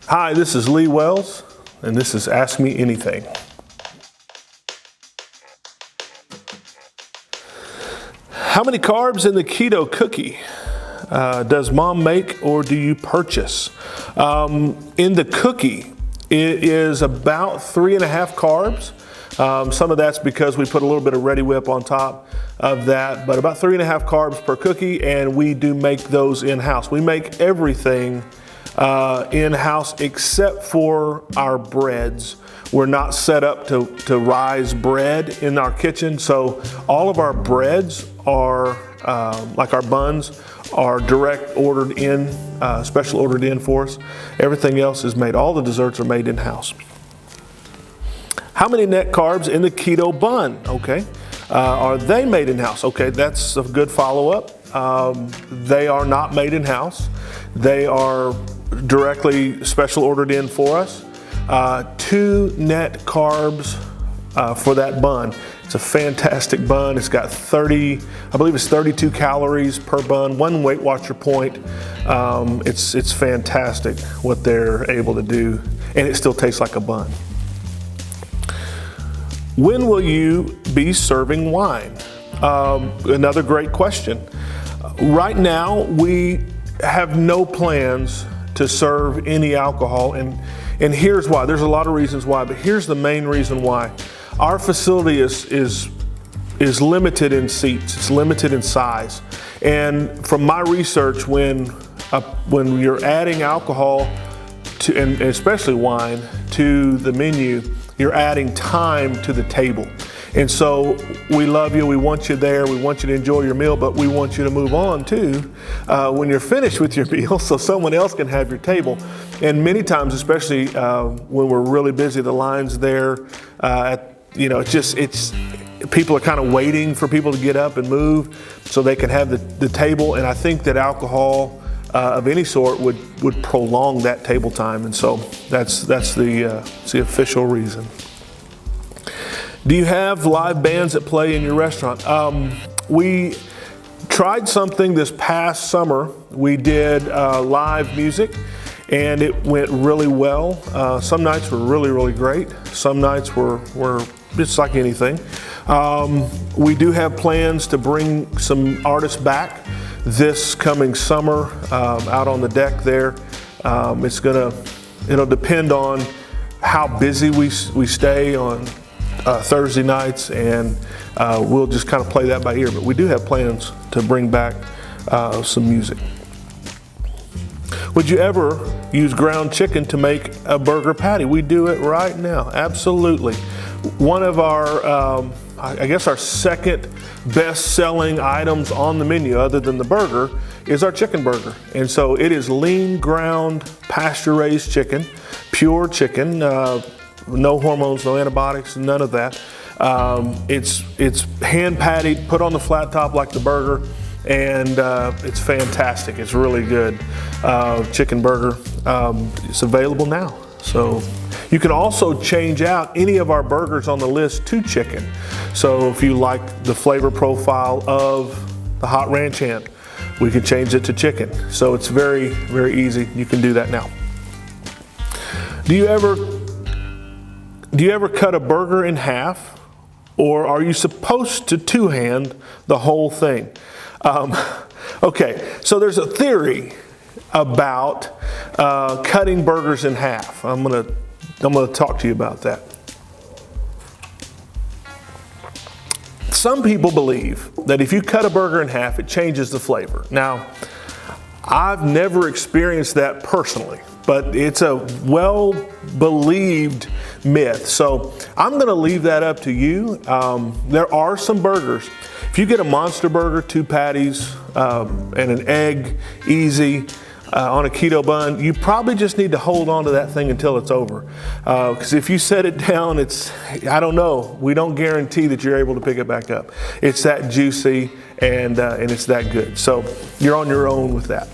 Hi, this is Lee Wells, and this is Ask Me Anything. How many carbs in the keto cookie does mom make or do you purchase? In the cookie, it is about 3.5 carbs. Some of that's because we put a little bit of Ready Whip on top of that, but about 3.5 carbs per cookie, and we do make those in-house. We make everything in-house except for our breads. We're not set up to rise bread in our kitchen, so all of our breads are, like our buns, are direct ordered in, special ordered in for us. Everything else is made, all the desserts are made in-house. How many net carbs in the keto bun? Okay, are they made in-house? Okay, that's a good follow-up. They are not made in-house. They are directly special ordered in for us. 2 net carbs for that bun. It's a fantastic bun. It's got 30, I believe it's 32 calories per bun, 1 Weight Watcher point. It's fantastic what they're able to do, and it still tastes like a bun. When will you be serving wine? Another great question. Right now, we have no plans to serve any alcohol, and here's why. There's a lot of reasons why, but here's the main reason why. Our facility is limited in seats. It's limited in size, and from my research, when you're adding alcohol to, and especially wine, to the menu, you're adding time to the table. And so we love you, we want you there, we want you to enjoy your meal, but we want you to move on too when you're finished with your meal so someone else can have your table. And many times, especially when we're really busy, the lines there, it's people are kind of waiting for people to get up and move so they can have the table. And I think that alcohol of any sort would prolong that table time. And so that's the official reason. Do you have live bands that play in your restaurant? We tried something this past summer. We did live music, and it went really well. Some nights were really, really great. Some nights were just like anything. We do have plans to bring some artists back this coming summer out on the deck there. It'll depend on how busy we stay on Thursday nights, and we'll just kind of play that by ear. But we do have plans to bring back some music. Would you ever use ground chicken to make a burger patty? We do it right now, absolutely. One of our, I guess our second best-selling items on the menu, other than the burger, is our chicken burger. And so it is lean ground, pasture-raised chicken, pure chicken. No hormones, no antibiotics, none of that. It's hand patted, put on the flat top like the burger, and it's fantastic. It's really good. Chicken burger. It's available now. So you can also change out any of our burgers on the list to chicken. So if you like the flavor profile of the hot ranch hand, we can change it to chicken. So it's very, very easy. You can do that now. Do you ever cut a burger in half, or are you supposed to two-hand the whole thing? Okay, so there's a theory about cutting burgers in half. I'm gonna talk to you about that. Some people believe that if you cut a burger in half, it changes the flavor. Now, I've never experienced that personally, but it's a well-believed myth. So I'm gonna leave that up to you. There are some burgers. If you get a monster burger, 2 patties, and an egg, easy, on a keto bun, you probably just need to hold on to that thing until it's over. Because if you set it down, I don't know, we don't guarantee that you're able to pick it back up. It's that juicy and it's that good. So you're on your own with that.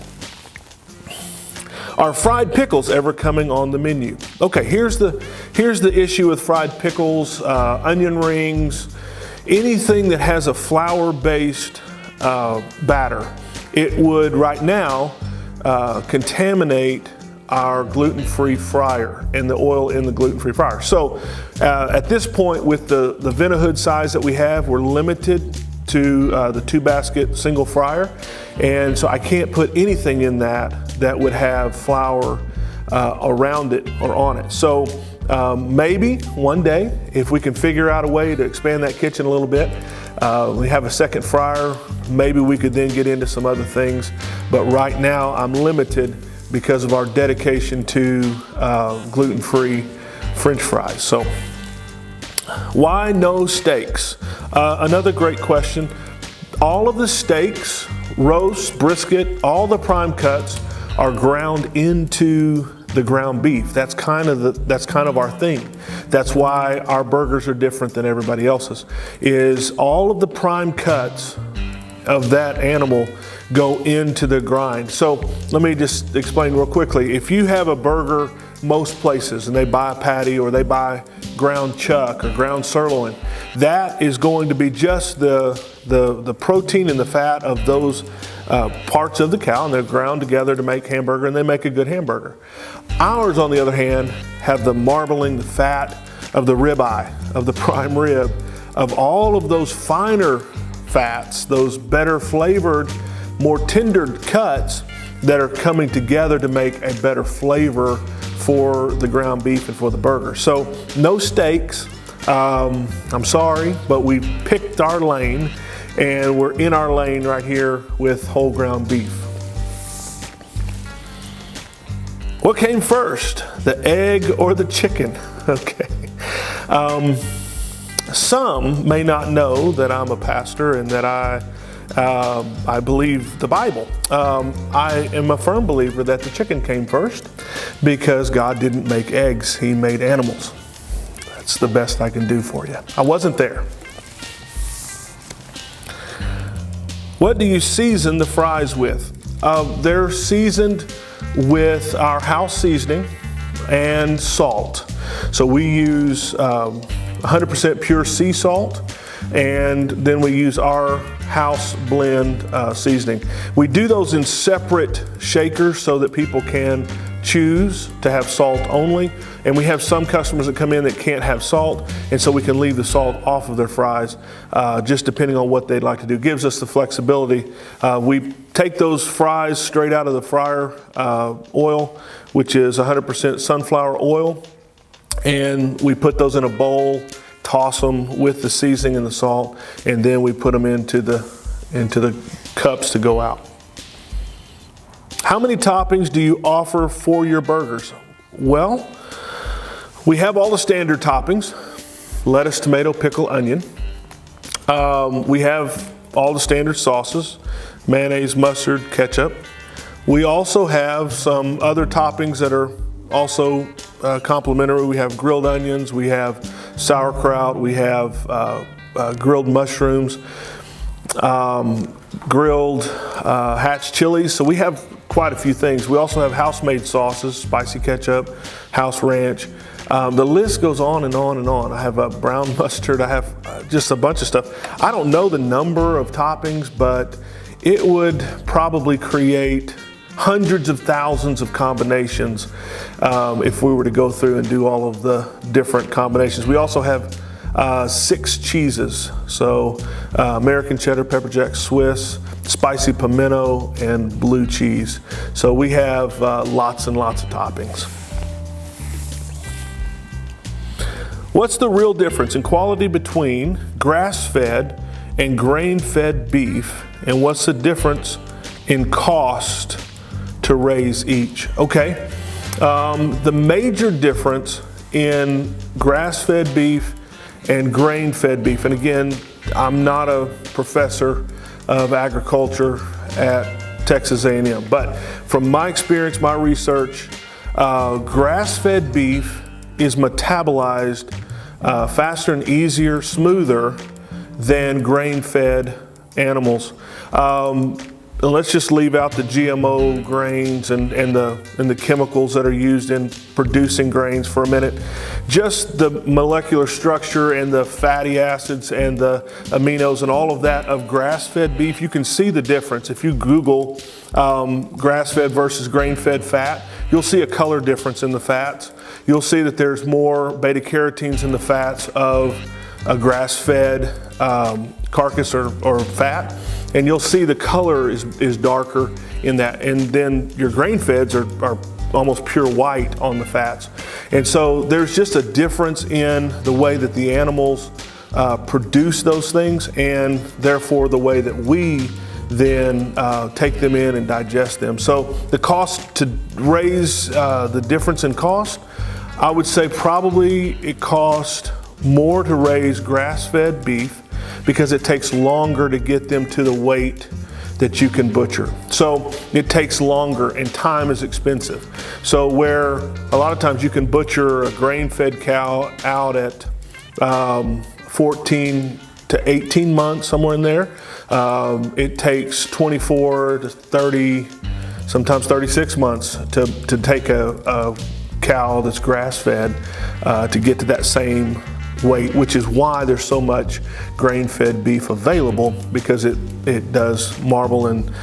Are fried pickles ever coming on the menu? Okay, here's the issue with fried pickles, onion rings, anything that has a flour-based batter. It would right now contaminate our gluten-free fryer and the oil in the gluten-free fryer. So at this point, with the Vinahood size that we have, we're limited to the 2-basket single fryer. And so I can't put anything in that would have flour around it or on it. So maybe one day, if we can figure out a way to expand that kitchen a little bit, we have a second fryer, maybe we could then get into some other things. But right now I'm limited because of our dedication to gluten-free French fries. So why no steaks? Another great question. All of the steaks, roast, brisket, all the prime cuts are ground into the ground beef. That's kind of our thing. That's why our burgers are different than everybody else's. Is all of the prime cuts of that animal go into the grind. So let me just explain real quickly. If you have a burger most places and they buy a patty or they buy ground chuck or ground sirloin, that is going to be just the protein and the fat of those parts of the cow, and they're ground together to make hamburger, and they make a good hamburger. Ours, on the other hand, have the marbling, the fat of the ribeye, of the prime rib, of all of those finer fats, those better flavored, more tender cuts that are coming together to make a better flavor for the ground beef and for the burger. So no steaks. I'm sorry, but we picked our lane, and we're in our lane right here with whole ground beef. What came first, the egg or the chicken? Okay. Some may not know that I'm a pastor and that I believe the Bible. I am a firm believer that the chicken came first because God didn't make eggs, He made animals. That's the best I can do for you. I wasn't there. What do you season the fries with? They're seasoned with our house seasoning and salt. So we use 100% pure sea salt, and then we use our house blend seasoning. We do those in separate shakers so that people can choose to have salt only, and we have some customers that come in that can't have salt, and so we can leave the salt off of their fries just depending on what they'd like to do. It gives us the flexibility. We take those fries straight out of the fryer oil, which is 100% sunflower oil, and we put those in a bowl, toss them with the seasoning and the salt, and then we put them into the cups to go out. How many toppings do you offer for your burgers? Well, we have all the standard toppings: lettuce, tomato, pickle, onion. We have all the standard sauces: mayonnaise, mustard, ketchup. We also have some other toppings that are also complimentary. We have grilled onions, we have sauerkraut, we have grilled mushrooms, grilled hatch chilies. So we have quite a few things. We also have house-made sauces: spicy ketchup, house ranch. The list goes on and on and on. I have a brown mustard. I have just a bunch of stuff. I don't know the number of toppings, but it would probably create hundreds of thousands of combinations if we were to go through and do all of the different combinations. We also have 6 cheeses. So American cheddar, pepper jack, Swiss, spicy pimento, and blue cheese. So we have lots and lots of toppings. What's the real difference in quality between grass-fed and grain-fed beef, and what's the difference in cost to raise each? Okay, the major difference in grass-fed beef and grain-fed beef, and again, I'm not a professor of agriculture at Texas A&M, but from my experience, my research, grass-fed beef is metabolized faster and easier, smoother than grain-fed animals. Let's just leave out the GMO grains and the chemicals that are used in producing grains for a minute. Just the molecular structure and the fatty acids and the aminos and all of that of grass-fed beef, you can see the difference. If you Google grass-fed versus grain-fed fat, you'll see a color difference in the fats. You'll see that there's more beta carotenes in the fats of a grass-fed carcass or fat, and you'll see the color is darker in that. And then your grain-feds are almost pure white on the fats. And so there's just a difference in the way that the animals produce those things, and therefore the way that we then take them in and digest them. So the cost to raise the difference in cost, I would say probably it costs more to raise grass-fed beef because it takes longer to get them to the weight that you can butcher. So it takes longer and time is expensive. So where a lot of times you can butcher a grain-fed cow out at 14 to 18 months, somewhere in there, it takes 24 to 30, sometimes 36 months to take a cow that's grass-fed to get to that same weight, which is why there's so much grain-fed beef available, because it does marble and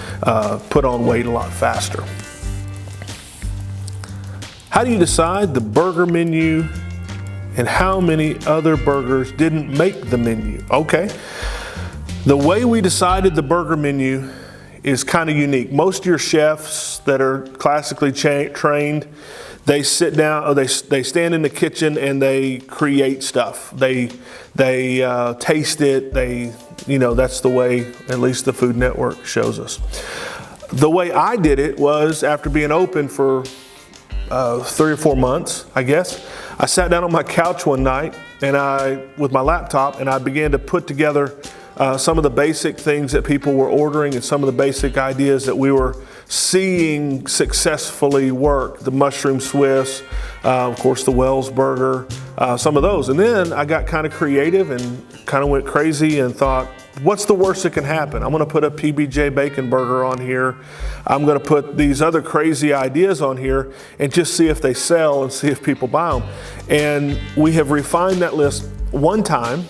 put on weight a lot faster. How do you decide the burger menu and how many other burgers didn't make the menu? Okay, the way we decided the burger menu is kind of unique. Most of your chefs that are classically trained, they sit down, or they stand in the kitchen and they create stuff. They taste it. That's the way at least the Food Network shows us. The way I did it was after being open for 3 or 4 months, I guess. I sat down on my couch one night with my laptop, and I began to put together some of the basic things that people were ordering and some of the basic ideas that we were seeing successfully work. The mushroom Swiss, of course the Wells burger, some of those. And then I got kind of creative and kind of went crazy and thought, what's the worst that can happen? I'm gonna put a PBJ bacon burger on here. I'm gonna put these other crazy ideas on here and just see if they sell and see if people buy them. And we have refined that list one time,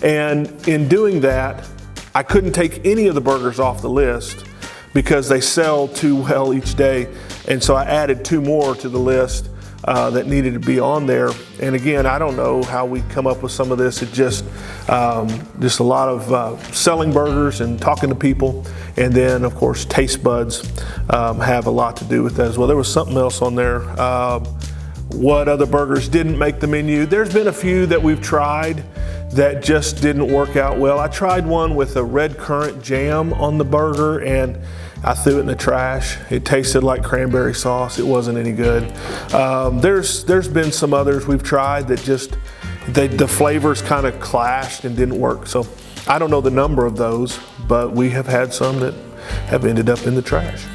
and in doing that, I couldn't take any of the burgers off the list because they sell too well each day. And so I added 2 more to the list that needed to be on there. And again, I don't know how we come up with some of this. It just a lot of selling burgers and talking to people. And then of course, taste buds have a lot to do with that as well. There was something else on there. What other burgers didn't make the menu? There's been a few that we've tried that just didn't work out well. I tried one with a red currant jam on the burger and I threw it in the trash. It tasted like cranberry sauce. It wasn't any good. There's been some others we've tried that just, the flavors kind of clashed and didn't work. So I don't know the number of those, but we have had some that have ended up in the trash.